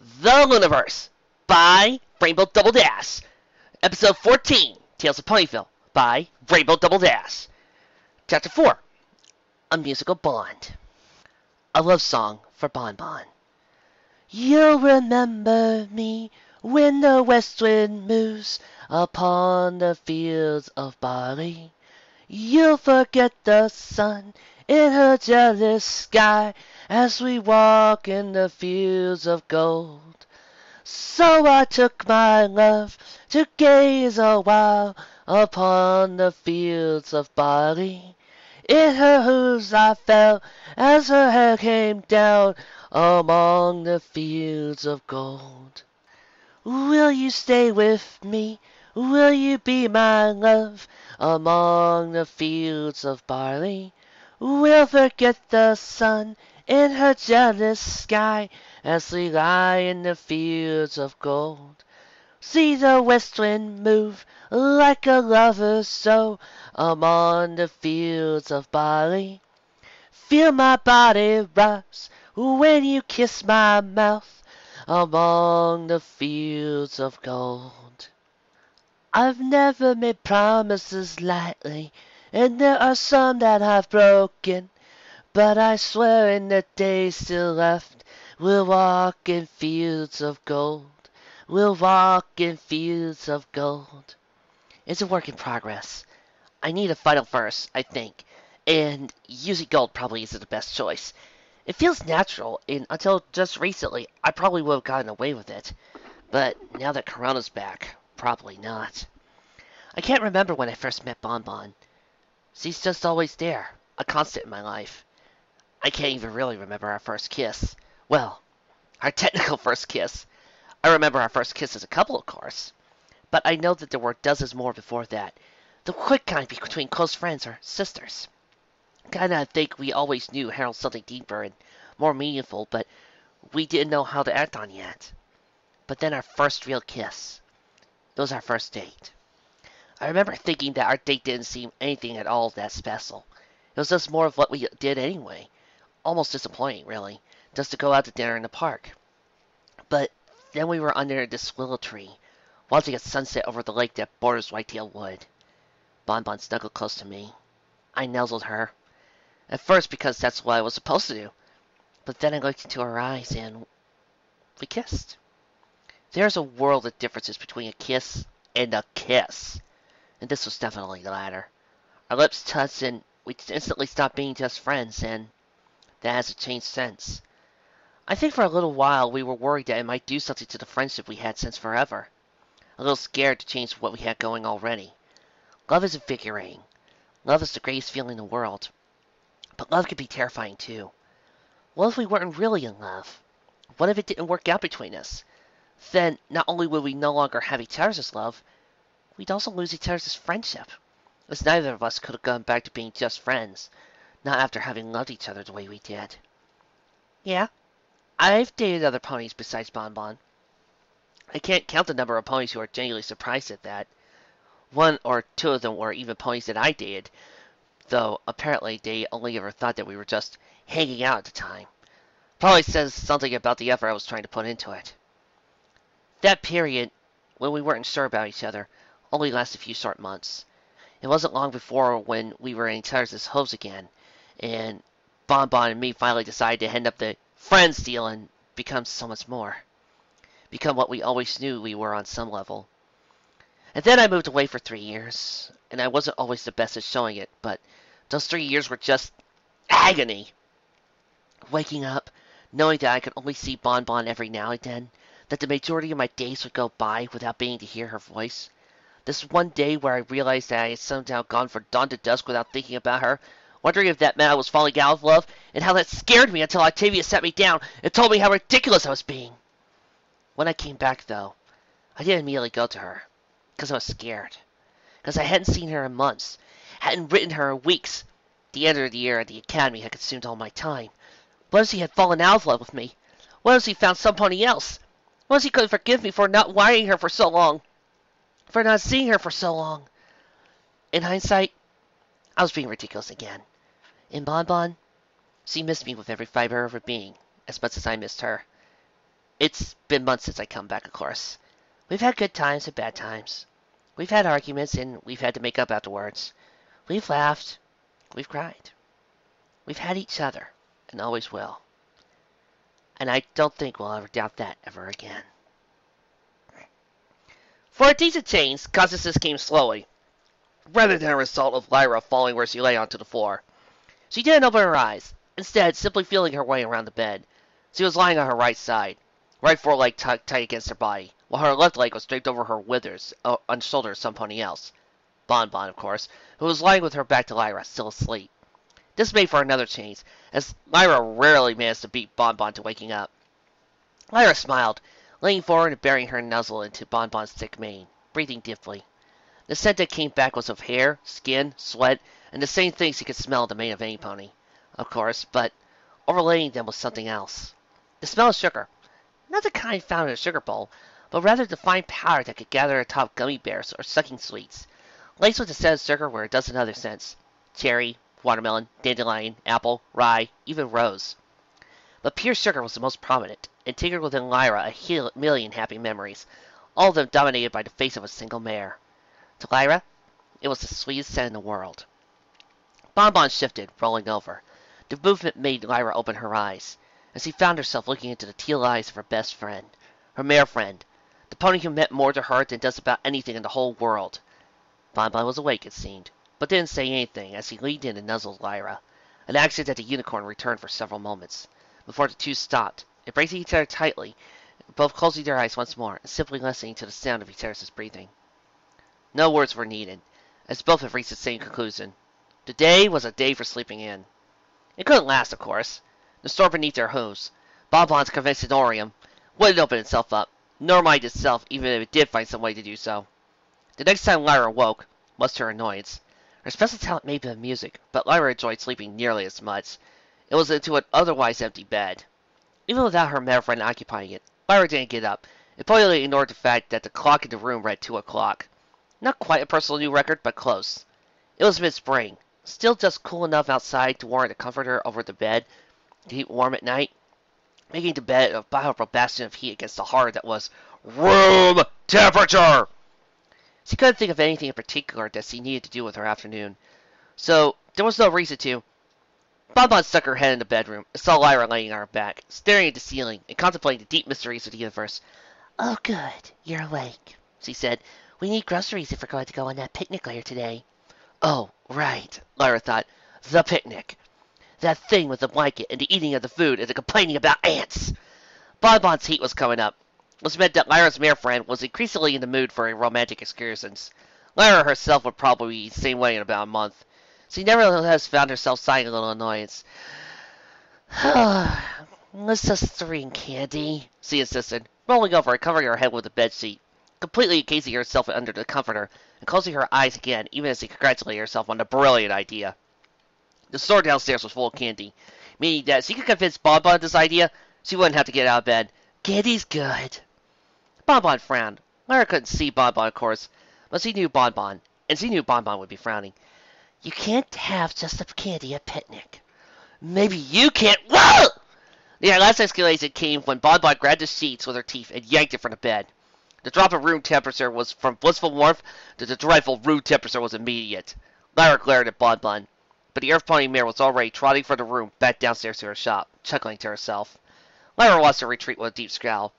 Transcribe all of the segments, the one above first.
The Lunaverse by Rainbowdoubledash. Episode 14, Tales of Ponyville by Rainbowdoubledash. Chapter 4, A Musical Bond. A love song for Bon Bon. You'll remember me when the west wind moves upon the fields of barley. You'll forget the sun in her jealous sky as we walk in the fields of gold. So I took my love to gaze a while upon the fields of barley. In her hooves I fell as her hair came down among the fields of gold. Will you stay with me? Will you be my love among the fields of barley? We'll forget the sun in her jealous sky as we lie in the fields of gold. See the west wind move like a lover so among the fields of barley. Feel my body rise when you kiss my mouth among the fields of gold. I've never made promises lightly, and there are some that I've broken, but I swear in the days still left, we'll walk in fields of gold. We'll walk in fields of gold. It's a work in progress. I need a final verse, I think, and using gold probably isn't the best choice. It feels natural, and until just recently, I probably would have gotten away with it. But now that Corona's back, probably not. I can't remember when I first met Bon Bon. She's just always there, a constant in my life. I can't even really remember our first kiss. Well, our technical first kiss. I remember our first kiss as a couple, of course. But I know that there were dozens more before that. The quick kind between close friends or sisters. Kinda I think we always knew heralded something deeper and more meaningful, but we didn't know how to act on yet. But then our first real kiss. It was our first date. I remember thinking that our date didn't seem anything at all that special. It was just more of what we did anyway. Almost disappointing, really, just to go out to dinner in the park. But then we were under this willow tree, watching a sunset over the lake that borders Whitetail Wood. Bon Bon snuggled close to me. I nuzzled her. At first because that's what I was supposed to do. But then I looked into her eyes and we kissed. There's a world of differences between a kiss and a kiss. And this was definitely the latter. Our lips touched and we instantly stopped being just friends, and that hasn't changed since. I think for a little while we were worried that it might do something to the friendship we had since forever. A little scared to change what we had going already. Love is invigorating. Love is the greatest feeling in the world. But love can be terrifying too. What if we weren't really in love? What if it didn't work out between us? Then not only would we no longer have each other's love, we'd also lose each other's friendship, as neither of us could have gone back to being just friends, not after having loved each other the way we did. Yeah, I've dated other ponies besides Bon Bon. I can't count the number of ponies who are genuinely surprised at that. One or two of them were even ponies that I dated, though apparently they only ever thought that we were just hanging out at the time. Probably says something about the effort I was trying to put into it. That period, when we weren't sure about each other, only lasted a few short months. It wasn't long before when we were in each other's hooves again, and Bon Bon and me finally decided to end up the friends deal and become so much more. Become what we always knew we were on some level. And then I moved away for 3 years, and I wasn't always the best at showing it, but those 3 years were just agony. Waking up, knowing that I could only see Bon Bon every now and then, that the majority of my days would go by without being to hear her voice. This one day where I realized that I had somehow gone from dawn to dusk without thinking about her, wondering if that meant I was falling out of love, and how that scared me until Octavia sat me down and told me how ridiculous I was being. When I came back, though, I didn't immediately go to her, because I was scared. Because I hadn't seen her in months, hadn't written her in weeks. The end of the year at the academy had consumed all my time. What if she had fallen out of love with me? What if she found some pony else? What if she couldn't forgive me for not wiring her for so long? For not seeing her for so long? In hindsight, I was being ridiculous again. In Bon Bon, she missed me with every fiber of her being, as much as I missed her. It's been months since I come back, of course. We've had good times and bad times. We've had arguments, and we've had to make up afterwards. We've laughed. We've cried. We've had each other, and always will. And I don't think we'll ever doubt that ever again. For a decent change, consciousness came slowly, rather than a result of Lyra falling where she lay onto the floor. She didn't open her eyes, instead simply feeling her way around the bed. She was lying on her right side, right foreleg tight against her body, while her left leg was draped over her withers, on the shoulder of somebody else. Bonbon, of course, who was lying with her back to Lyra, still asleep. This made for another change, as Lyra rarely managed to beat Bonbon to waking up. Lyra smiled, leaning forward and burying her nuzzle into Bonbon's thick mane, breathing deeply. The scent that came back was of hair, skin, sweat, and the same things you could smell in the mane of any pony, of course, but overlaying them was something else. The smell of sugar. Not the kind found in a sugar bowl, but rather the fine powder that could gather atop gummy bears or sucking sweets, laced with the scent of sugar where it doesn't other scents. Cherry, watermelon, dandelion, apple, rye, even rose. But pure sugar was the most prominent, and tinkered within Lyra a million happy memories, all of them dominated by the face of a single mare. To Lyra, it was the sweetest scent in the world. Bonbon shifted, rolling over. The movement made Lyra open her eyes, as she found herself looking into the teal eyes of her best friend, her mare friend, the pony who meant more to her than does about anything in the whole world. Bonbon was awake, it seemed, but didn't say anything as he leaned in and nuzzled Lyra, an action that the unicorn returned for several moments, before the two stopped, embracing each other tightly, both closing their eyes once more, and simply listening to the sound of each other's breathing. No words were needed, as both had reached the same conclusion. The day was a day for sleeping in. It couldn't last, of course. The store beneath their hooves, Bonbon's conventionorium, wouldn't open itself up, nor mind itself even if it did find some way to do so. The next time Lyra woke, much to her annoyance, her special talent may have been music, but Lyra enjoyed sleeping nearly as much. It was into an otherwise empty bed. Even without her mare friend occupying it, Lyra didn't get up, and politely ignored the fact that the clock in the room read 2 o'clock. Not quite a personal new record, but close. It was mid-spring, still just cool enough outside to warrant a comforter over the bed to keep warm at night, making the bed a powerful bastion of heat against the horror that was room temperature. She couldn't think of anything in particular that she needed to do with her afternoon, so there was no reason to. Bonbon stuck her head in the bedroom and saw Lyra laying on her back, staring at the ceiling and contemplating the deep mysteries of the universe. "Oh, good, you're awake," she said. "We need groceries if we're going to go on that picnic later today." Oh, right, Lyra thought. The picnic. That thing with the blanket and the eating of the food and the complaining about ants. Bonbon's heat was coming up, which meant that Lyra's mare friend was increasingly in the mood for romantic excursions. Lyra herself would probably be the same way in about a month. She nevertheless found herself sighing a little annoyance. "Let's just drink, Candy," she insisted, rolling over and covering her head with the bedsheet, completely encasing herself under the comforter, and closing her eyes again, even as she congratulated herself on the brilliant idea. The store downstairs was full of candy, meaning that if she could convince Bonbon this idea, she wouldn't have to get out of bed. Candy's good. Bonbon frowned. Lyra couldn't see Bonbon, of course, but she knew Bonbon, and she knew Bonbon would be frowning. "You can't have just a candy at picnic." "Maybe you can't." Whoa! The last escalation came when Bonbon grabbed the sheets with her teeth and yanked it from the bed. The drop of room temperature was from blissful warmth to the dreadful room temperature was immediate. Lyra glared at Bonbon, but the Earth Pony mare was already trotting from the room back downstairs to her shop, chuckling to herself. Lyra watched her retreat with a deep scowl.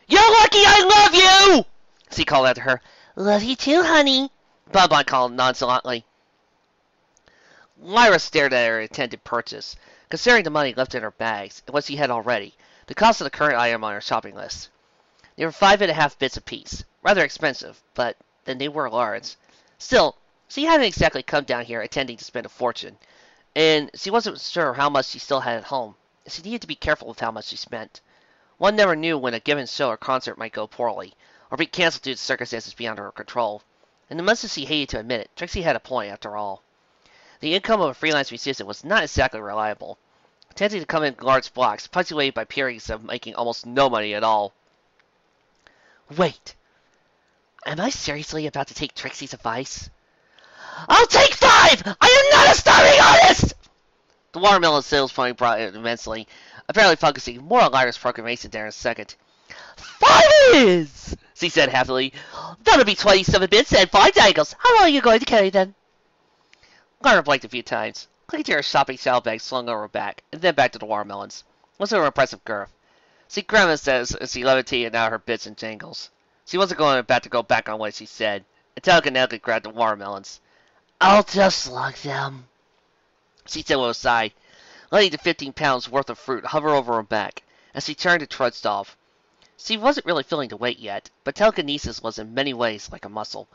"You're lucky I love you!" she called after her. "Love you too, honey," Bonbon called nonchalantly. Lyra stared at her intended purchase, considering the money left in her bags, and what she had already, the cost of the current item on her shopping list. They were 5.5 bits apiece, rather expensive, but then they were large. Still, she hadn't exactly come down here intending to spend a fortune, and she wasn't sure how much she still had at home, and she needed to be careful with how much she spent. One never knew when a given show or concert might go poorly, or be cancelled due to circumstances beyond her control, and much as she hated to admit it, Trixie had a point after all. The income of a freelance musician was not exactly reliable, tending to come in large blocks, punctuated by periods of making almost no money at all. Wait, am I seriously about to take Trixie's advice? "I'll take 5! I am not a starving artist!" The watermelon sales pony brought it immensely, apparently focusing more on Lyra's proclamation there in a second. 5 it is, she said happily. That'll be 27 bits and 5 dangles. How long are you going to carry them? Lyra blinked a few times, clicking to her shopping saddlebag slung over her back, and then back to the watermelons. It was her impressive girth. She grimaced as she levitated out her bits and jangles. She wasn't about to go back on what she said, until Telka grabbed the watermelons. I'll just slug them, she said with a sigh, letting the 15 pounds worth of fruit hover over her back, as she turned and trudged off. She wasn't really feeling the weight yet, but telekinesis was in many ways like a muscle,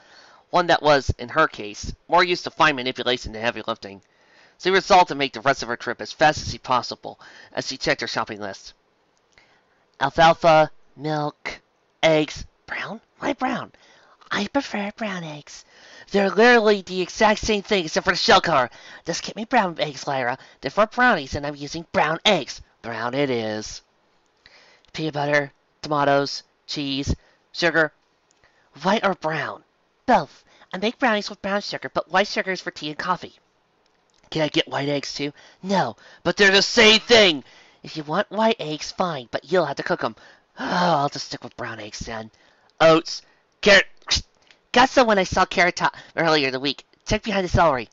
one that was, in her case, more used to fine manipulation than heavy lifting. She resolved to make the rest of her trip as fast as possible as she checked her shopping list. Alfalfa, milk, eggs. Brown? Why brown? I prefer brown eggs. They're literally the exact same thing except for the shell color. Just get me brown eggs, Lyra. They're for brownies, and I'm using brown eggs. Brown it is. Peanut butter, tomatoes, cheese, sugar. White or brown? Both. I make brownies with brown sugar, but white sugar is for tea and coffee. Can I get white eggs too? No, but they're the same thing. If you want white eggs, fine, but you'll have to cook them. Oh, I'll just stick with brown eggs then. Oats, carrot. Got some when I saw Carrot Top earlier in the week. Check behind the celery.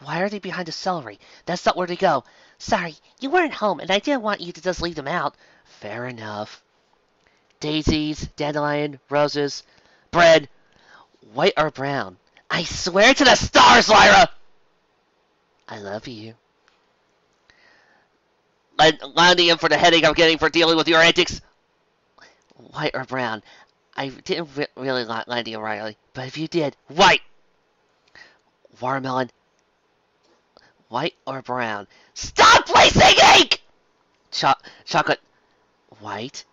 Why are they behind the celery? That's not where they go. Sorry, you weren't home, and I didn't want you to just leave them out. Fair enough. Daisies, dandelion, roses, bread. White or brown? I swear to the stars, Lyra! I love you. Landing in for the headache I'm getting for dealing with your antics. White or brown? I didn't really like Landy O'Reilly, but if you did, white! Watermelon. White or brown? Stop placing ink! Chocolate. White?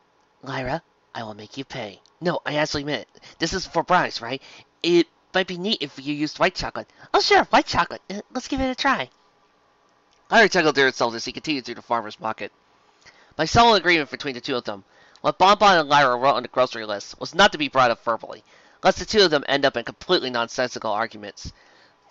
Lyra, I will make you pay. No, I actually meant it. This is for brownies, right? It might be neat if you used white chocolate. Oh, sure, white chocolate. Let's give it a try. Lyra chuckled to herself as he continued through the farmer's market. By sole agreement between the two of them, what Bonbon and Lyra wrote on the grocery list was not to be brought up verbally, lest the two of them end up in completely nonsensical arguments.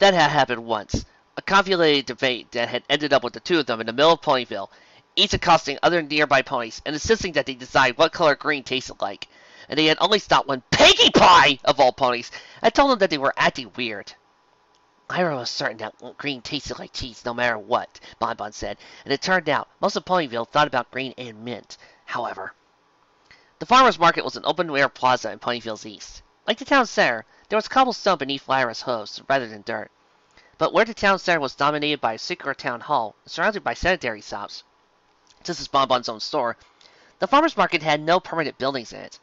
That had happened once, a confabulated debate that had ended up with the two of them in the middle of Ponyville, each accosting other nearby ponies and insisting that they decide what color green tasted like, and they had only stopped when Pinkie Pie, of all ponies, had told them that they were acting weird. Lyra was certain that green tasted like cheese no matter what, Bonbon said, and it turned out most of Ponyville thought about green and mint, however. The farmer's market was an open-air plaza in Ponyville's east. Like the town center, there was cobblestone beneath Lyra's hooves rather than dirt. But where the town center was dominated by a secret town hall, surrounded by sanitary shops, just as Bonbon's own store, the farmer's market had no permanent buildings in it.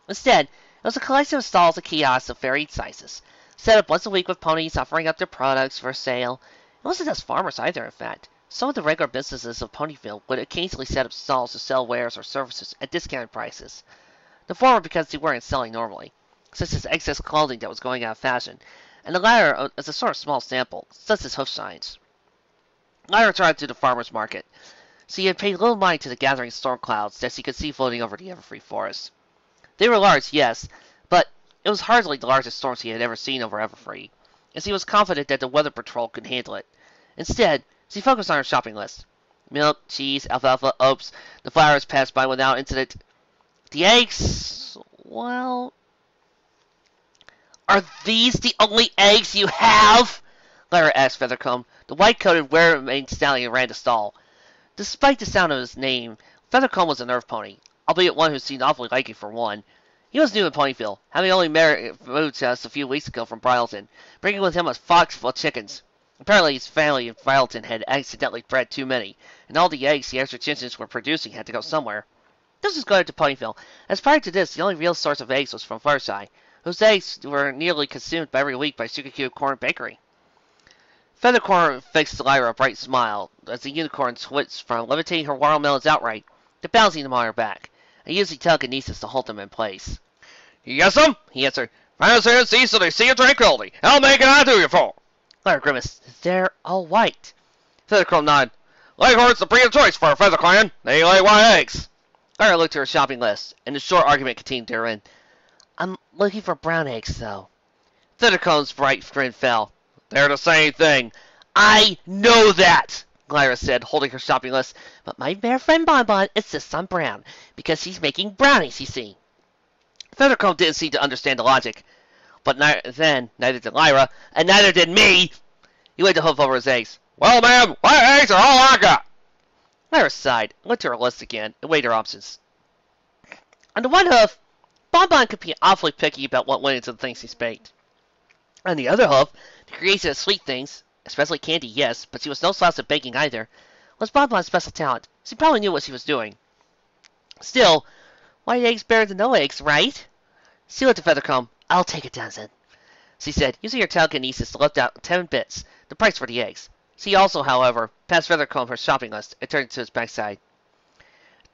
Instead, it was a collection of stalls and kiosks of varied sizes, set up once a week with ponies offering up their products for sale. It wasn't just farmers either, in fact. Some of the regular businesses of Ponyville would occasionally set up stalls to sell wares or services at discounted prices. The former because they weren't selling normally, such as excess clothing that was going out of fashion, and the latter as a sort of small sample, such as hoof signs. Lyra tried through the farmer's market. She had paid little mind to the gathering storm clouds that she could see floating over the everfree forest. They were large, yes, but it was hardly the largest storm she had ever seen over Everfree, and she was confident that the Weather Patrol could handle it. Instead, she focused on her shopping list. Milk, cheese, alfalfa, oats. The flowers passed by without incident. The eggs, well... Are these the only eggs you have? Lyra asked Feathercomb. The white-coated wear-remained stallion ran the stall. Despite the sound of his name, Feathercomb was a nerve pony, albeit one who seemed awfully likely for one. He was new in Ponyville, having only moved just a few weeks ago from Bridleton, bringing with him a fox full of chickens. Apparently his family in Bridleton had accidentally bred too many, and all the eggs the extra chickens were producing had to go somewhere. This was good to Ponyville, as prior to this the only real source of eggs was from Farside, whose eggs were nearly consumed every week by Sugar Cube Corn Bakery. Feathercorn fixed Lyra a bright smile as the unicorn switched from levitating her watermelons outright to balancing them on her back, and using telekinesis to hold them in place. "Yes'm," he answered. "Finally here and see so they see your tranquility. How may I do you for?" Lyra grimaced. "They're all white." Feathercomb nodded. "Leghorn's the breed of choice for a feather clan. They lay white eggs." Lyra looked at her shopping list, and the short argument continued therein. "I'm looking for brown eggs, though." Feathercomb's bright grin fell. "They're the same thing." "I know that!" Lyra said, holding her shopping list. But my bear friend Bonbon insists on brown, because he's making brownies, you see. Feathercomb didn't seem to understand the logic. But neither did Lyra, and neither did me. He waved a hoof over his eggs. Well, ma'am, my eggs are all I got. Lyra sighed, looked at her list again, and weighed her options. On the one hoof, Bonbon could be awfully picky about what went into the things he baked. On the other hoof, the creation of sweet things, especially candy, yes, but she was no slouch at baking either, was Bonbon's special talent. She probably knew what she was doing. Still, white eggs better than no eggs, right? She looked at Feathercomb. I'll take a dozen, she said, using her telekinesis to lift out 10 bits, the price for the eggs. She also, however, passed Feathercomb her shopping list and turned to his backside.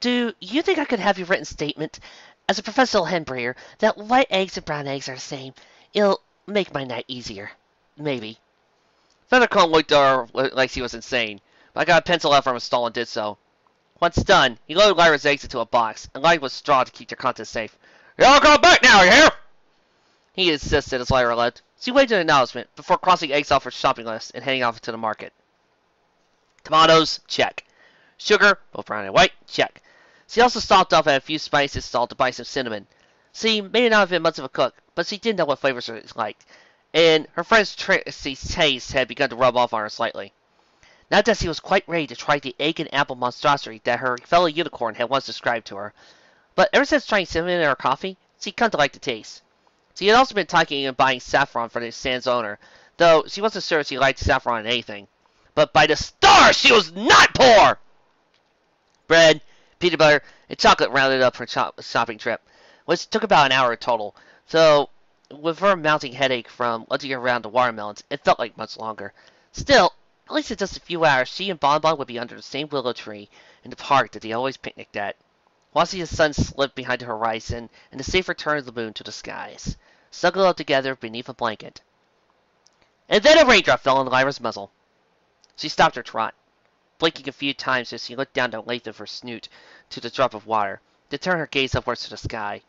Do you think I could have your written statement, as a professional hen breeder, that white eggs and brown eggs are the same? It'll make my night easier. Maybe. Feathercomb looked at her like she was insane, but I got a pencil out from his stall and did so. Once done, he loaded Lyra's eggs into a box and lined with straw to keep their contents safe. You're all going back now, you hear? He insisted as Lyra left. She waved an acknowledgement before crossing eggs off her shopping list and heading off to the market. Tomatoes, check. Sugar, both brown and white, check. She also stopped off at a few spices stalls to buy some cinnamon. She may not have been much of a cook, but she did know what flavors she liked, and her friend's Tracy's taste had begun to rub off on her slightly. Now that she was quite ready to try the egg and apple monstrosity that her fellow unicorn had once described to her. But ever since trying cinnamon in her coffee, she'd come to like the taste. She had also been talking and buying saffron for the stand's owner, though she wasn't sure she liked saffron in anything. But by the stars, she was not poor! Bread, peanut butter, and chocolate rounded up her shopping trip, which took about an hour total, so with her mounting headache from lunching around the watermelons, it felt like much longer. Still, at least in just a few hours, she and Bonbon would be under the same willow tree in the park that they always picnicked at, watching the sun slip behind the horizon and the safe return of the moon to the skies, snuggled up together beneath a blanket. And then a raindrop fell on Lyra's muzzle. She stopped her trot, blinking a few times as she looked down the length of her snoot to the drop of water, to turn her gaze upwards to the sky.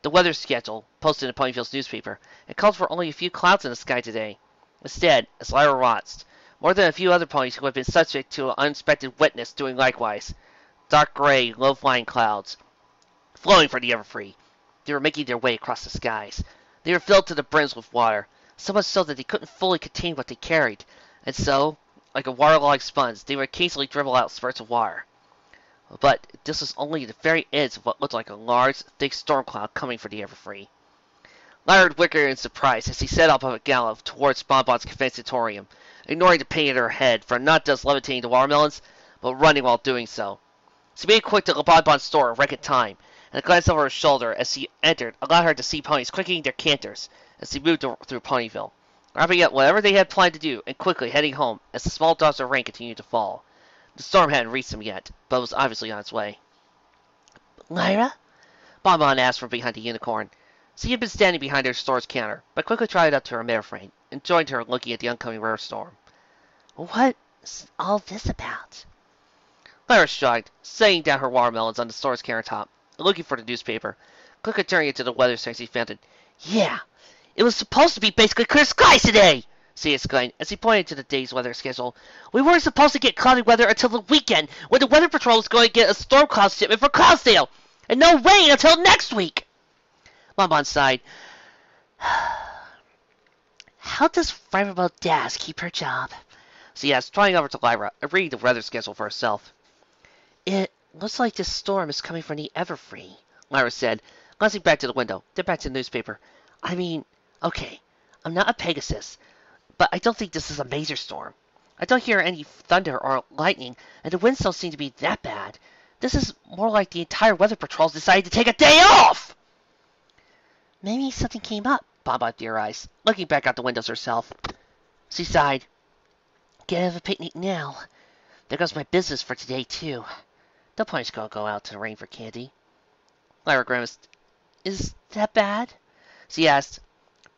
The weather schedule, posted in Ponyville's newspaper, had called for only a few clouds in the sky today. Instead, as Lyra watched, more than a few other ponies who had been subject to an unexpected wetness doing likewise, dark gray, low-flying clouds, flowing for the Everfree. They were making their way across the skies. They were filled to the brims with water, so much so that they couldn't fully contain what they carried, and so, like a waterlogged sponge, they would occasionally dribble out spurts of water. But this was only the very edge of what looked like a large, thick storm cloud coming for the Everfree. Lyra whickered in surprise as he set up on a gallop towards Bonbon's confessionatorium, ignoring the pain in her head for not just levitating the watermelons, but running while doing so. She made quick to Bonbon's store in record time, and a glance over her shoulder as she entered allowed her to see ponies clicking their canters as they moved through Ponyville, wrapping up whatever they had planned to do and quickly heading home as the small drops of rain continued to fall. The storm hadn't reached them yet, but was obviously on its way. Lyra? Bonbon asked from behind the unicorn. She had been standing behind her store's counter, but quickly trotted up to her mare frame and joined her looking at the oncoming rare storm. What's all this about? Lyra shrugged, setting down her watermelons on the store's countertop, looking for the newspaper, quickly turning it to the weather sexy fountain. Yeah, it was supposed to be basically clear skies today! She exclaimed as he pointed to the day's weather schedule. We weren't supposed to get cloudy weather until the weekend, when the Weather Patrol was going to get a storm cloud shipment for Cloudsdale, and no rain until next week! Bonbon sighed. How does Rainbowdoubledash keep her job? She asked, trotting over to Lyra and reading the weather schedule for herself. It looks like this storm is coming from the Everfree, Lyra said, glancing back to the window, then back to the newspaper. I mean, okay, I'm not a Pegasus, but I don't think this is a major storm. I don't hear any thunder or lightning, and the winds don't seem to be that bad. This is more like the entire Weather Patrol's decided to take a day off! Maybe something came up, Bonbon theorized, looking back out the windows herself. She sighed. Can't have a picnic now. There goes my business for today, too. The ponies gonna go out to the rain for candy. Lyra grimaced. Is that bad? She asked.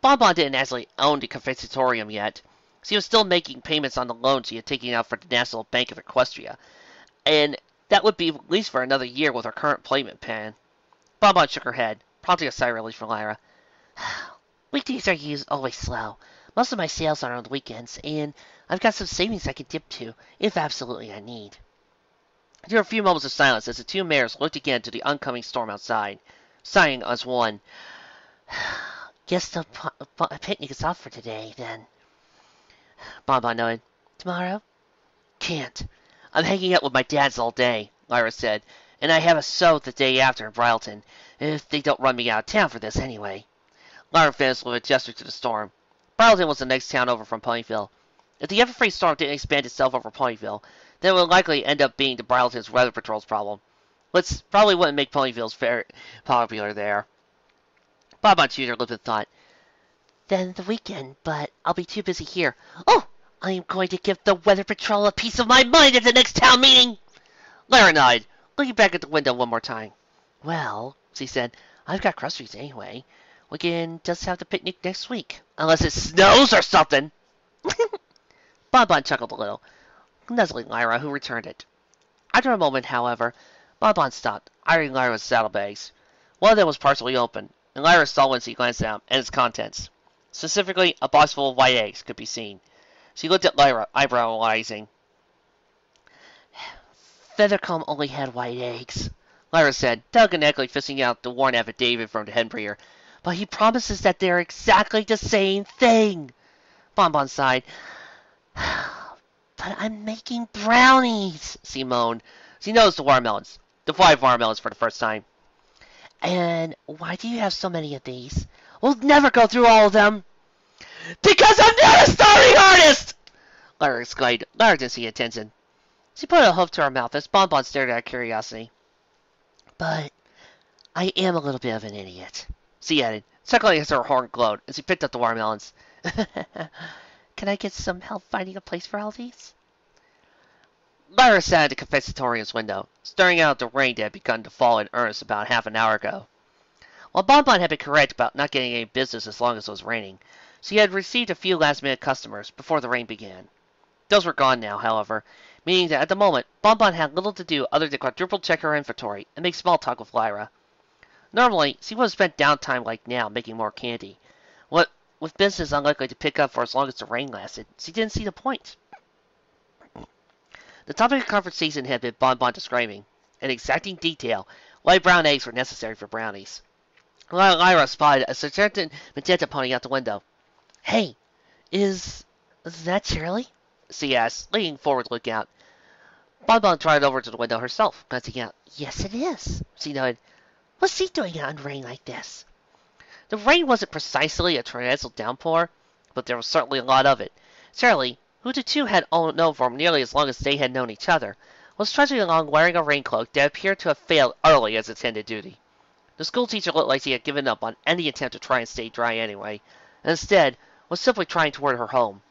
Bonbon didn't actually own the confessionatorium yet. She was still making payments on the loan she had taken out for the National Bank of Equestria, and that would be at least for another year with her current payment plan. Bonbon shook her head, prompting a sigh of relief from Lyra. Weekdays are always slow. Most of my sales are on the weekends, and I've got some savings I can dip to, if absolutely I need. There were a few moments of silence as the two mares looked again to the oncoming storm outside, sighing as one. Guess the picnic is off for today, then. Bonbon nodded. Tomorrow? Can't. I'm hanging out with my dads all day, Lyra said, and I have a show the day after in Bryleton, if they don't run me out of town for this anyway. Lyra finished with a gesture to the storm. Bryleton was the next town over from Ponyville. If the Everfree storm didn't expand itself over Ponyville, then it would likely end up being the Bryleton's Weather Patrol's problem, which probably wouldn't make Ponyville's very popular there. Bonbon chewed her lip and thought, then the weekend, but I'll be too busy here. Oh! I am going to give the Weather Patrol a piece of my mind at the next town meeting! Lyra nodded, looking back at the window one more time. Well, she said, I've got groceries anyway. We can just have the picnic next week. Unless it snows or something! Bonbon chuckled a little, nuzzling Lyra, who returned it. After a moment, however, Bonbon stopped, eyeing Lyra's saddlebags. One of them was partially open, and Lyra saw when she glanced down at its contents. Specifically, a box full of white eggs could be seen. She looked at Lyra, eyebrow-rising. Feathercomb only had white eggs, Lyra said, telekinetically fisting out the worn affidavit from the henbreeder. But he promises that they're exactly the same thing. Bonbon sighed. But I'm making brownies, she moaned. She noticed the watermelons, the 5 watermelons for the first time. And why do you have so many of these? We'll never go through all of them. Because I'm not a starving artist! Lyra exclaimed. Lyra didn't see attention. She put a hoof to her mouth as Bonbon stared at her curiosity. But I am a little bit of an idiot, she added, chuckling as her horn glowed as she picked up the watermelons. Can I get some help finding a place for all these? Lyra sat at the confectionatorium's window, staring out at the rain that had begun to fall in earnest about half an hour ago. While Bonbon had been correct about not getting any business as long as it was raining, she had received a few last-minute customers before the rain began. Those were gone now, however, meaning that at the moment, Bonbon had little to do other than quadruple check her inventory and make small talk with Lyra. Normally, she would have spent downtime like now making more candy. What with business unlikely to pick up for as long as the rain lasted, she didn't see the point. The topic of conversation had been Bonbon describing, in exacting detail, why brown eggs were necessary for brownies. Lyra spotted a certain magenta pony out the window. Hey, is that Shirley? She asked, leaning forward to look out. Bonbon trotted over to the window herself, glancing out. Yes, it is, she nodded. What's she doing out in rain like this? The rain wasn't precisely a torrential downpour, but there was certainly a lot of it. Shirley, who the two had known for nearly as long as they had known each other, was trudging along wearing a raincoat that appeared to have failed utterly as its intended duty. The schoolteacher looked like she had given up on any attempt to try and stay dry anyway, and instead was simply trying toward her home.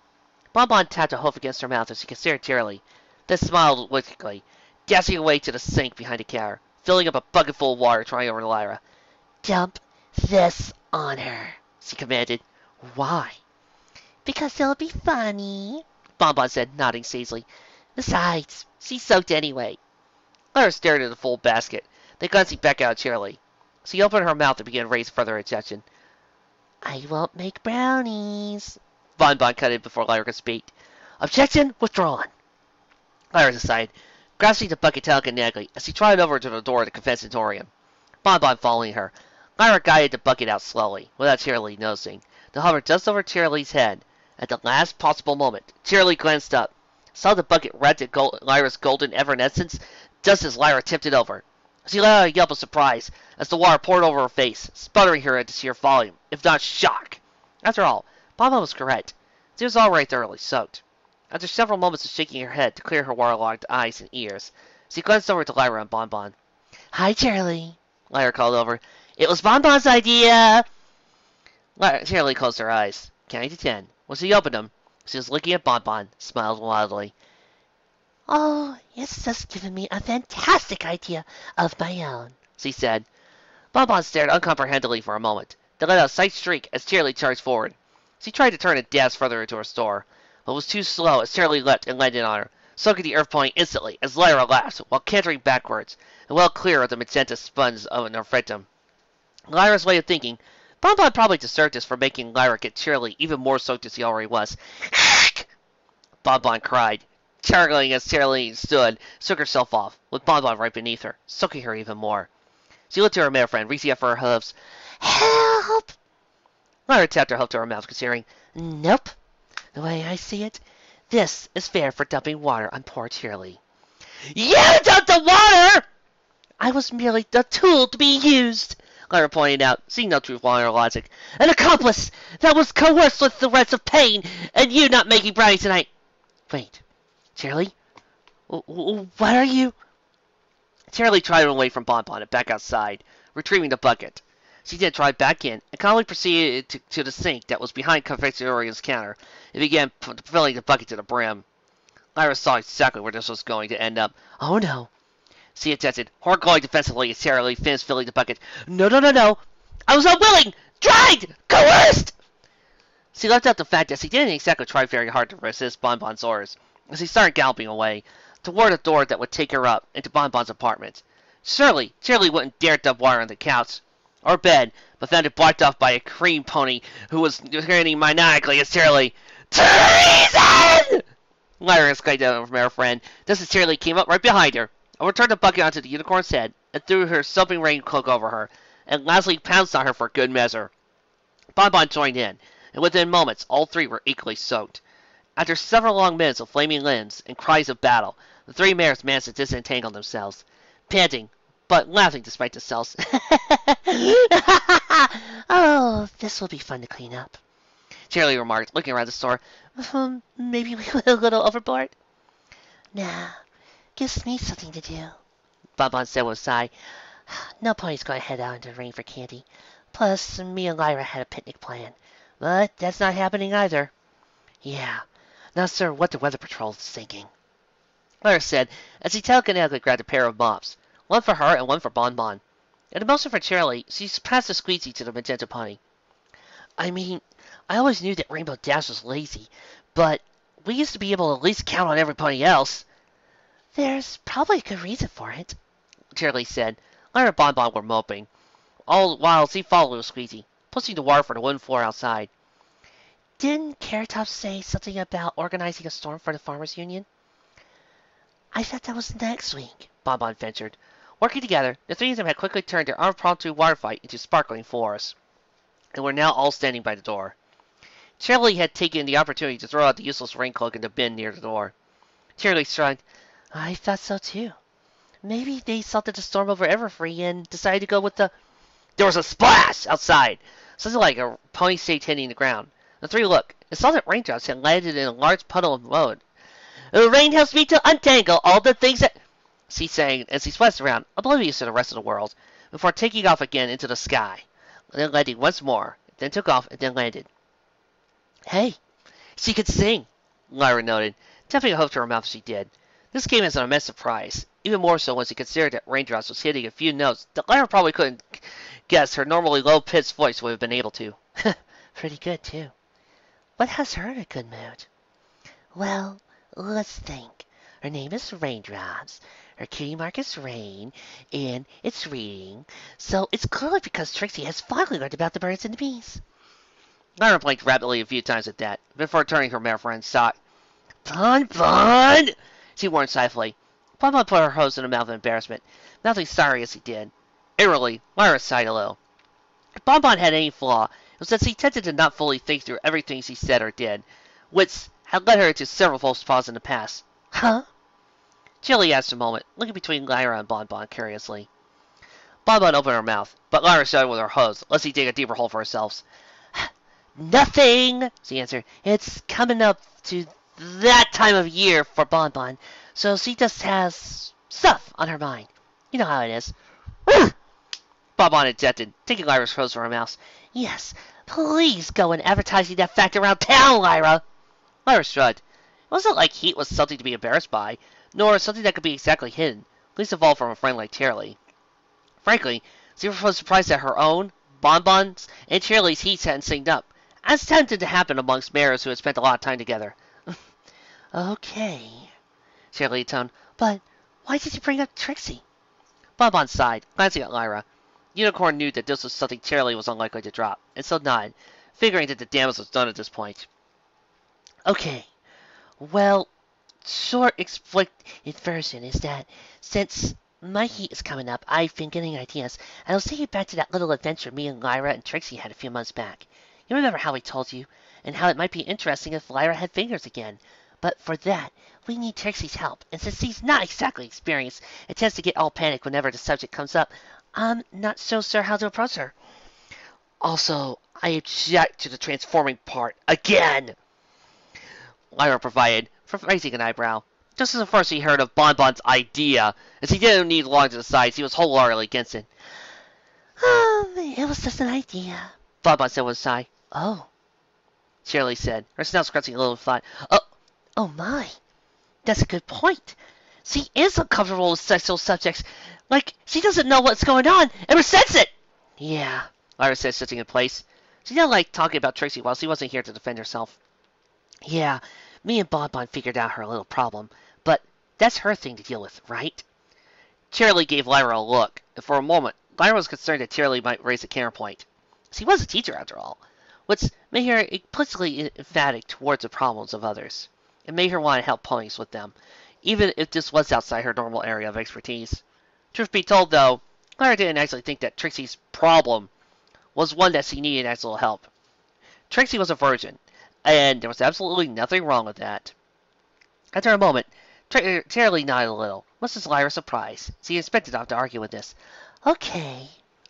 Bonbon tapped a hoof against her mouth as she considered cheerily, then smiled wickedly, dashing away to the sink behind the counter, filling up a bucket full of water, trying over to Lyra. Dump this on her, she commanded. Why? Because it'll be funny, Bonbon said, nodding sagely. Besides, she's soaked anyway. Lyra stared at the full basket, then glancing back out at Shirley. She opened her mouth and began to raise further objection. I won't make brownies. Bonbon cut in before Lyra could speak. Objection withdrawn. Lyra decided, grasping the bucket telekinetically as she trotted over to the door of the confessionatorium. Bonbon following her, Lyra guided the bucket out slowly, without Shirley noticing, to hover just over Shirley's head. At the last possible moment, Shirley glanced up, saw the bucket wrapped in Lyra's golden evanescence just as Lyra tipped it over. She let out a yelp of surprise as the water poured over her face, sputtering her into sheer volume, if not shock. After all, Bonbon was correct. She was already thoroughly soaked. After several moments of shaking her head to clear her waterlogged eyes and ears, she glanced over to Lyra and Bonbon. Hi, Shirley, Lyra called over. It was Bonbon's idea! Shirley closed her eyes, counting to 10. When she opened them, she was looking at Bonbon, smiled wildly. Oh, it's just given me a fantastic idea of my own, she said. Bonbon stared uncomprehendingly for a moment, then let out a slight shriek as Shirley charged forward. She tried to turn and dash further into her store, but was too slow as Shirley leapt and landed on her, soaking the earth pony instantly as Lyra laughed, while cantering backwards, and well clear of the magenta sponge of her victim. Lyra's way of thinking, Bonbon probably deserved this for making Lyra get Shirley even more soaked than she already was. Bonbon cried, charging as Charlie stood, shook herself off, with Bonbon right beneath her, soaking her even more. She looked to her male friend, reaching out for her hooves. Help! Lyra tapped her hoof to her mouth, considering. Nope. The way I see it, this is fair for dumping water on poor Charlie. You dumped the water! I was merely the tool to be used, Lyra pointed out, seeing no truth in her logic. An accomplice that was coerced with threats of pain, and you not making brownies tonight. Wait, Charlie? What are you? Charlie tried to run away from Bonbon and back outside, retrieving the bucket. She then tried back in and calmly proceeded to the sink that was behind Confectionarian's counter and began filling the bucket to the brim. Lyra saw exactly where this was going to end up. Oh no, she attested, her going defensively as Charlie finished filling the bucket. No. I was unwilling, tried, coerced! She left out the fact that she didn't exactly try very hard to resist Bonbon's orders, as she started galloping away toward a door that would take her up into Bonbon's apartment. Surely, Charlie wouldn't dare dump water on the couch or bed, but found it blocked off by a cream pony who was grinning maniacally as Charlie. Treason! Lyra exclaimed out from her friend, just as Charlie came up right behind her, overturned the bucket onto the unicorn's head, and threw her soaping rain cloak over her, and lastly pounced on her for good measure. Bonbon joined in, and within moments all three were equally soaked. After several long minutes of flaming limbs and cries of battle, the three mares managed to disentangle themselves, panting, but laughing despite themselves. Oh, this will be fun to clean up, Charlie remarked, looking around the store. Maybe we went a little overboard? Nah, gives me something to do, Bonbon said with a sigh. No pony's going to head out into the rain for candy. Plus, me and Lyra had a picnic plan, but that's not happening either. Yeah, not sure what the weather patrol is thinking, Lyra said as she telekinetically grabbed a pair of mops, one for her and one for Bonbon. In a motion for Charlie, she passed the squeegee to the magenta pony. I mean, I always knew that Rainbowdash was lazy, but we used to be able to at least count on everybody else. There's probably a good reason for it, Charlie said. Lyra and Bonbon were moping, all while she followed with Squeezy, pushing the water for the wooden floor outside. Didn't Carrot Top say something about organizing a storm for the Farmers Union? I thought that was next week, Bonbon ventured. Working together, the three of them had quickly turned their impromptu water fight into sparkling forest, and were now all standing by the door. Charlie had taken the opportunity to throw out the useless rain cloak in the bin near the door. Charlie shrugged. I thought so too. Maybe they salted the storm over Everfree and decided to go with the... There was a splash outside, something like a pony stage hitting the ground. The three looked and saw that raindrops had landed in a large puddle of mud. The rain helps me to untangle all the things that... she sang as she splashed around, oblivious to the rest of the world, before taking off again into the sky, then landing once more, then took off and then landed. Hey, she could sing, Lyra noted, tapping a hoof to her mouth as she did. This came as an immense surprise, even more so when she considered that Raindrops was hitting a few notes that Lyra probably couldn't guess her normally low-pitched voice would have been able to. Pretty good, too. What has her in a good mood? Well, let's think. Her name is Raindrops. Her cutie mark is Rain, and it's reading. So it's clearly because Trixie has finally learned about the birds and the bees. Lyra blinked rapidly a few times at that, before turning her male friend's sock. Bonbon! She warned shyly. Bonbon put her hose in the mouth of embarrassment, mouthing sorry as he did. Eerily, Lyra sighed a little. If Bonbon had any flaw, it was that she tended to not fully think through everything she said or did, which had led her into several false pauses in the past. Huh? Chili asked a moment, looking between Lyra and Bonbon curiously. Bonbon opened her mouth, but Lyra shut it with her hose, lest she dig a deeper hole for herself. Nothing, she answered. It's coming up to that time of year for Bonbon, so she just has stuff on her mind. You know how it is. Bonbon ejected, taking Lyra's hose from her mouth. Yes, please go and advertising that fact around town, Lyra. Lyra shrugged. It wasn't like heat was something to be embarrassed by, nor something that could be exactly hidden, least of all from a friend like Charlie. Frankly, she was surprised that her own, Bonbon's, and Charlie's heats hadn't synced up, as tended to happen amongst mares who had spent a lot of time together. Okay, Charlie toned, but why did you bring up Trixie? Bonbon sighed, glancing at Lyra. Unicorn knew that this was something Charlie was unlikely to drop, and so nodded, figuring that the damage was done at this point. Okay, Well, short explicit version is that since my heat is coming up, I've been getting ideas, and I'll take you back to that little adventure me and Lyra and Trixie had a few months back. You remember how I told you, and how it might be interesting if Lyra had fingers again. But for that, we need Trixie's help, and since he's not exactly experienced, it tends to get all panicked whenever the subject comes up. I'm not so sure how to approach her. Also, I object to the transforming part again, Lyra provided, for raising an eyebrow. Just as at first he heard of Bonbon's idea, as he didn't need long to decide, he was wholeheartedly against it. It was just an idea, Bonbon said with a sigh. Oh, Shirley said, her snout scratching a little thought. Oh my, that's a good point. She is uncomfortable with sexual subjects. Like, she doesn't know what's going on and resents it. Yeah, Lyra said, sitting in place. She didn't like talking about Trixie while she wasn't here to defend herself. Yeah, me and Bonbon figured out her little problem, but that's her thing to deal with, right? Shirley gave Lyra a look, and for a moment, Lyra was concerned that Shirley might raise a counterpoint. She was a teacher, after all, which made her implicitly emphatic towards the problems of others. It made her want to help ponies with them, even if this was outside her normal area of expertise. Truth be told, though, Lyra didn't actually think that Trixie's problem was one that she needed actual help. Trixie was a virgin, and there was absolutely nothing wrong with that. After a moment, Shirley nodded a little, much to Lyra's surprise. She expected not to argue with this. Okay,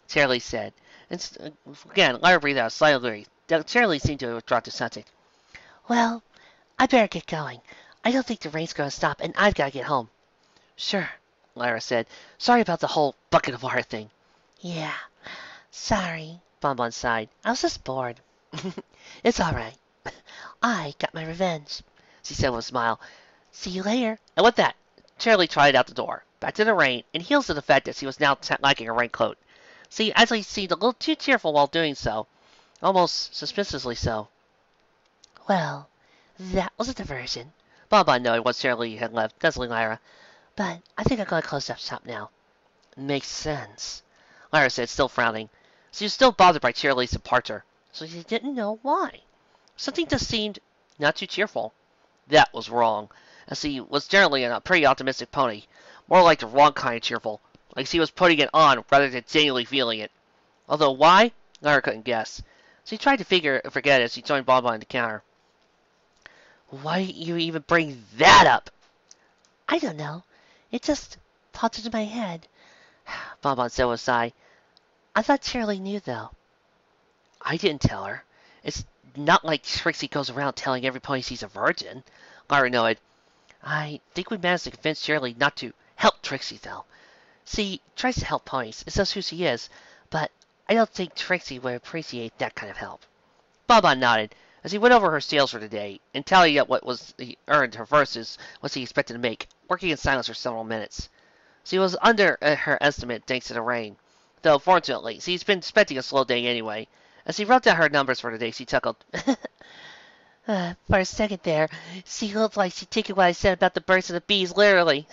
Shirley said. And again, Lyra breathed out a sigh of relief. Shirley seemed to have dropped the subject. Well, I better get going. I don't think the rain's going to stop, and I've got to get home. Sure, Lyra said. Sorry about the whole bucket of water thing. Yeah, sorry, Bonbon sighed. I was just bored. It's all right. I got my revenge, she said with a smile. See you later. And with that, Shirley trotted out the door, back to the rain, and heels to the fact that she was now liking her raincoat. She actually seemed a little too cheerful while doing so, almost suspiciously so. Well, that was a diversion. Bonbon noted once Shirley had left, nuzzling Lyra. But I think I'm going to close up shop now. Makes sense, Lyra said, still frowning. She was still bothered by Shirley's departure, so she didn't know why. Something just seemed not too cheerful. That was wrong, as she was generally a pretty optimistic pony, more like the wrong kind of cheerful, like she was putting it on rather than genuinely feeling it. Although why, Lyra couldn't guess. She tried to forget as she joined Bonbon at the counter. Why did you even bring that up? I don't know. It just popped into my head. Bonbon said with a sigh. I thought Shirley knew, though. I didn't tell her. It's not like Trixie goes around telling every pony she's a virgin, Lyra nodded. I think we managed to convince Shirley not to help Trixie, though. She tries to help ponies. It's just who she is, but I don't think Trixie would appreciate that kind of help. Bonbon nodded as he went over her sales for the day and tallied up what he earned her versus what she expected to make, working in silence for several minutes. She was under her estimate thanks to the rain, though fortunately she's been expecting a slow day anyway. As she wrote down her numbers for the day, she chuckled. For a second there, she looked like she'd taken what I said about the birds and the bees literally.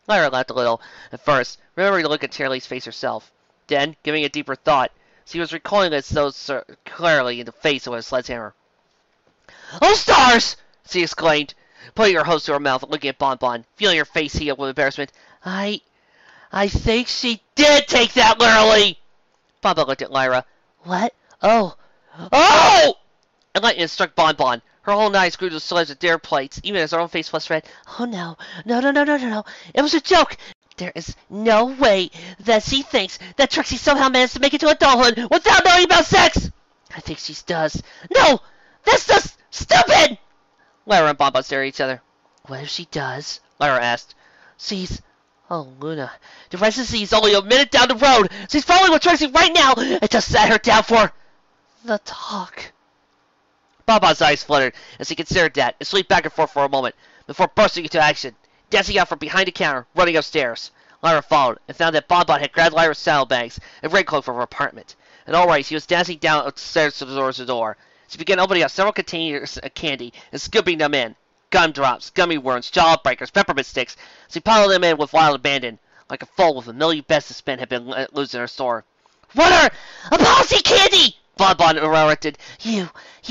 Lyra laughed a little, at first, remembering to look at Shirley's face herself. Then, giving a deeper thought, she was recoiling it so clearly in the face with a sledgehammer. Oh, stars! She exclaimed, putting her hose to her mouth and looking at Bonbon, feeling her face heat up with embarrassment. I think she did take that literally! Bonbon looked at Lyra. What? Oh! Oh! And lightning struck Bonbon. Her whole eyes grew to the size of dare plates, even as her own face flushed red. Oh no. No. It was a joke! There is no way that she thinks that Trixie somehow managed to make it to adulthood without knowing about sex! I think she does. No! That's just stupid! Lyra and Bonbon stared at each other. What if she does? Lyra asked. She's... Oh, Luna. The residency is only a minute down the road. She's following with Trixie right now. I just sat her down for the talk. Bonbon's eyes fluttered as he considered that and slid back and forth for a moment before bursting into action, dancing out from behind the counter, running upstairs. Lyra followed and found that Bonbon had grabbed Lyra's saddlebags and raincoat from her apartment. And already she was dancing down upstairs towards the door. She began opening up several containers of candy and scooping them in. Gumdrops, gummy worms, jawbreakers, peppermint sticks. She piled them in with wild abandon, like a foal with a million bets to spend had been loose in her store. What are... a policy candy! Bonbon interrupted. You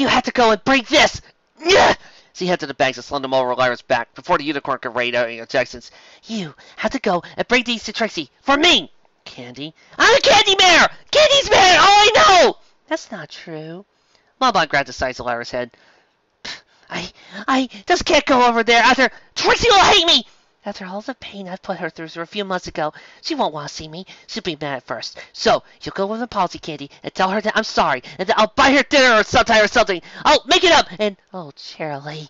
had to go and bring this! Yeah! She headed to the banks and slung them over Lyra's back before the unicorn could rain out any objections. You have to go and bring these to Trixie for me. Candy. I'm the Candy Mayor! Candy's Mayor! All I know! That's not true. Bonbon grabbed the sides of Lyra's head. I just can't go over there after Trixie will hate me! After all the pain I've put her through a few months ago, she won't want to see me. She'll be mad at first. So, you'll go with the policy, Candy, and tell her that I'm sorry, and that I'll buy her dinner or sometime or something. I'll make it up, and... Oh, Charlie.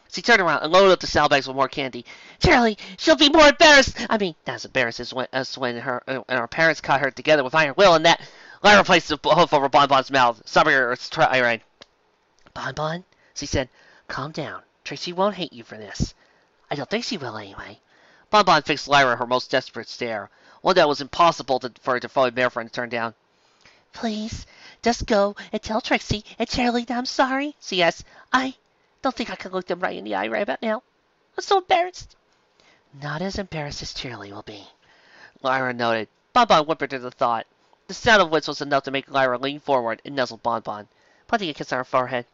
She turned around and loaded up the saddlebags with more candy. Charlie, she'll be more embarrassed. I mean, not as embarrassed as when her and her parents caught her together with iron will, and that... Lyra placed the hoof over Bonbon's mouth, stopping her tirade. Bonbon, she said, calm down. Trixie won't hate you for this. I don't think she will, anyway. Bonbon fixed Lyra her most desperate stare, one that was impossible for her devoted mare friend to turn down. Please, just go and tell Trixie and Charlie that I'm sorry, she asked. I don't think I can look them right in the eye right about now. I'm so embarrassed. Not as embarrassed as Charlie will be. Lyra noted. Bonbon whimpered at the thought, the sound of which was enough to make Lyra lean forward and nuzzle Bonbon, planting a kiss on her forehead.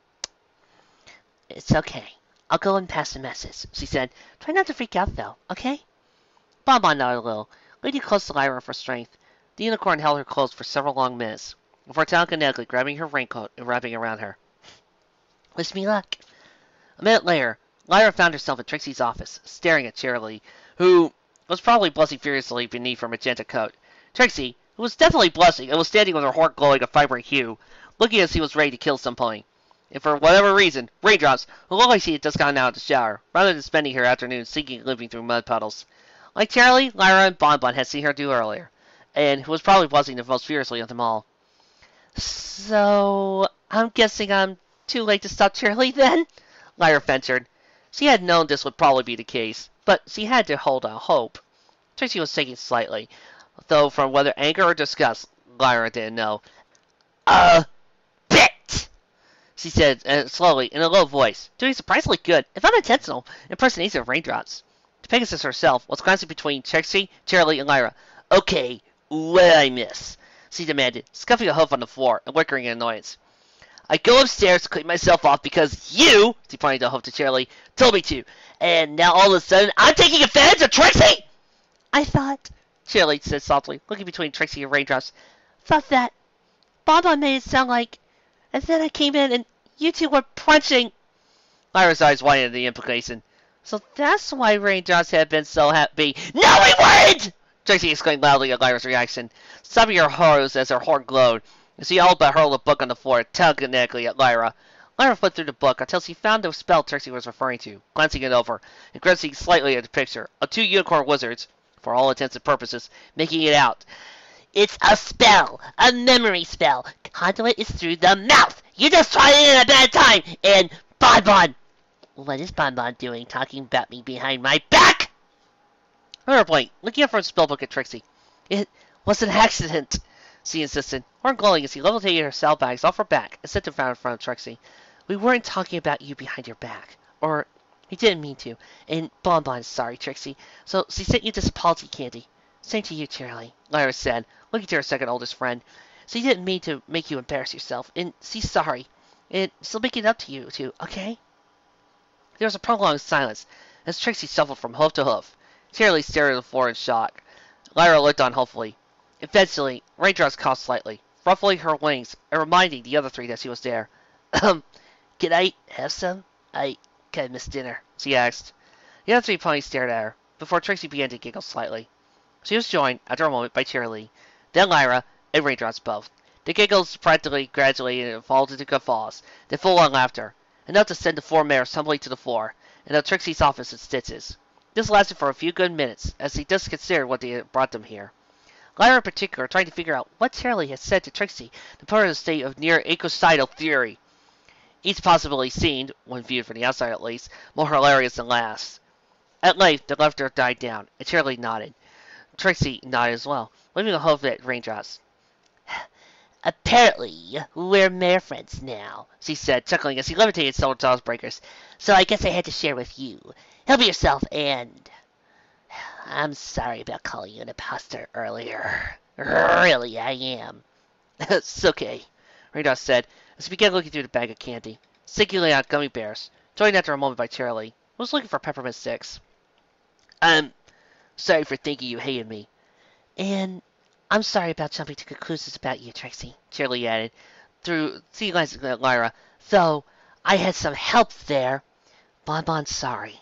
It's okay. I'll go and pass the message, she said. Try not to freak out, though, okay? Bonbon nodded a little, leaning close to Lyra for strength. The unicorn held her close for several long minutes, before telekinetically grabbing her raincoat and wrapping it around her. Wish me luck. A minute later, Lyra found herself in Trixie's office, staring at Charlie, who was probably blushing furiously beneath her magenta coat. Trixie, who was definitely blushing and was standing with her heart glowing a vibrant hue, looking as if he was ready to kill some pony. And for whatever reason, Raindrops, who looked like she had just gotten out of the shower, rather than spending her afternoon sinking and living through mud puddles. Like Charlie, Lyra, and Bonbon had seen her do earlier, and who was probably blushing the most furiously of them all. So, I'm guessing I'm too late to stop Charlie, then? Lyra ventured. She had known this would probably be the case, but she had to hold out hope. Trixie was shaking slightly, though from whether anger or disgust, Lyra didn't know. Bit! She said slowly, in a low voice, doing surprisingly good, if unintentional, impersonation of Raindrops. The Pegasus herself was glancing between Trixie, Charlie, and Lyra. Okay, what did I miss? She demanded, scuffing a hoof on the floor and whickering in annoyance. I go upstairs to clean myself off because you, she pointed the hoof to Charlie, told me to, and now all of a sudden I'm taking offense of Trixie? I thought, Charlie said softly, looking between Trixie and Raindrops, thought that Bonbon made it sound like, and then I came in and you two were punching. Lyra's eyes widened at the implication. So that's why Raindrops had been so happy. No, we weren't! Trixie exclaimed loudly at Lyra's reaction, stopping her horrors as her horn glowed, as she all but hurled a book on the floor, telekinetically at Lyra. Lyra flipped through the book until she found the spell Trixie was referring to, glancing it over, and glancing slightly at the picture of two unicorn wizards, for all intents and purposes, making it out. It's a spell, a memory spell. Conduit is through the mouth. You just tried it in a bad time, and Bonbon. What is Bonbon doing talking about me behind my back? Lyra blinked, looking up from the spellbook at Trixie. It was an accident, she insisted, horn glowing as he levitated her saddlebags off her back and set them down in front of Trixie. We weren't talking about you behind your back. Or, he didn't mean to. And Bonbon's sorry, Trixie. So she sent you this apology candy. Same to you, Charlie, Lyra said, looking to her second oldest friend. She didn't mean to make you embarrass yourself, and she's sorry. And she'll make it up to you, too, okay? There was a prolonged silence as Trixie shuffled from hoof to hoof. Charlie stared at the floor in shock. Lyra looked on hopefully. Eventually, Raindrops coughed slightly, ruffling her wings and reminding the other three that she was there. Can I have some? I kind of missed dinner, she asked. The other three ponies stared at her, before Trixie began to giggle slightly. She was joined, after a moment, by Charlie, then Lyra, and Raindrops both. The giggles practically gradually evolved into guffaws, then full-on laughter, enough to send the four mares tumbling to the floor, and out Trixie's office in stitches. This lasted for a few good minutes, as he just considered what had brought them here. Lyra in particular trying to figure out what Charlie had said to Trixie to put her in a state of near ecocidal theory. Each possibility seemed, when viewed from the outside at least, more hilarious than last. At length, the laughter died down, and Charlie nodded. Trixie nodded as well, leaving a hoof at Raindrops. Apparently, we're mare friends now, she said, chuckling as he levitated several jaws breakers. So I guess I had to share with you. Help yourself, and I'm sorry about calling you an imposter earlier. Really, I am. It's okay, Raindrops said, as he began looking through the bag of candy, singularly on gummy bears, Joined after a moment by Charlie, who was looking for peppermint sticks. I'm sorry for thinking you hated me. And I'm sorry about jumping to conclusions about you, Trixie, Charlie added, through seeing eyes at Lyra. Though I had some help there. Bonbon's sorry.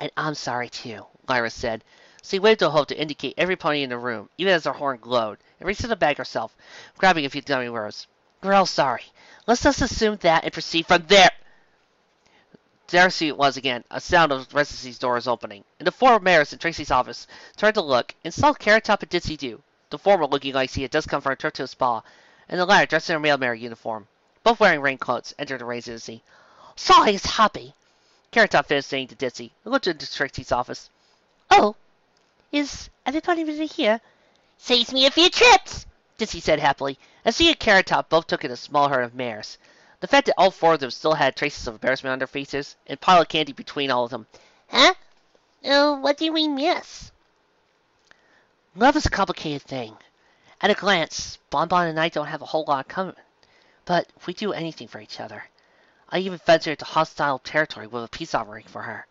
And I'm sorry, too, Lyra said. She waved a hope to indicate every pony in the room, even as her horn glowed, and reached in the bag herself, grabbing a few dummy words. We're all sorry. Let's just assume that and proceed from there. There she was again, a sound of Residency's doors opening, and the four mayors in Tracy's office turned to look and saw Carrot Top and Ditsy Do, the former looking like she had just come from a trip to a spa, and the latter dressed in her male mayor uniform, both wearing raincoats, entered the Residency. Sorry, it's happy, Carrot Top finished saying to Ditsy, who looked into Tracy's office. Oh, is everybody really here? Saves me a few trips, Ditsy said happily, as she and Carrot Top both took in a small herd of mares. The fact that all four of them still had traces of embarrassment on their faces, and a pile of candy between all of them. Huh? Oh, what do we miss? Love is a complicated thing. At a glance, Bonbon and I don't have a whole lot in common, but we do anything for each other. I even ventured into hostile territory with a peace offering for her.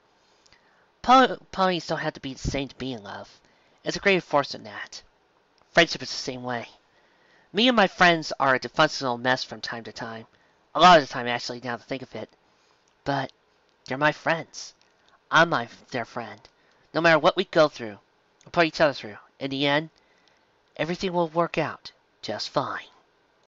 Ponies don't have to be the same to be in love. It's a greater force than that. Friendship is the same way. Me and my friends are a dysfunctional mess from time to time. A lot of the time, actually, now to think of it. But they're my friends. I'm their friend. No matter what we go through, or put each other through, in the end, everything will work out just fine.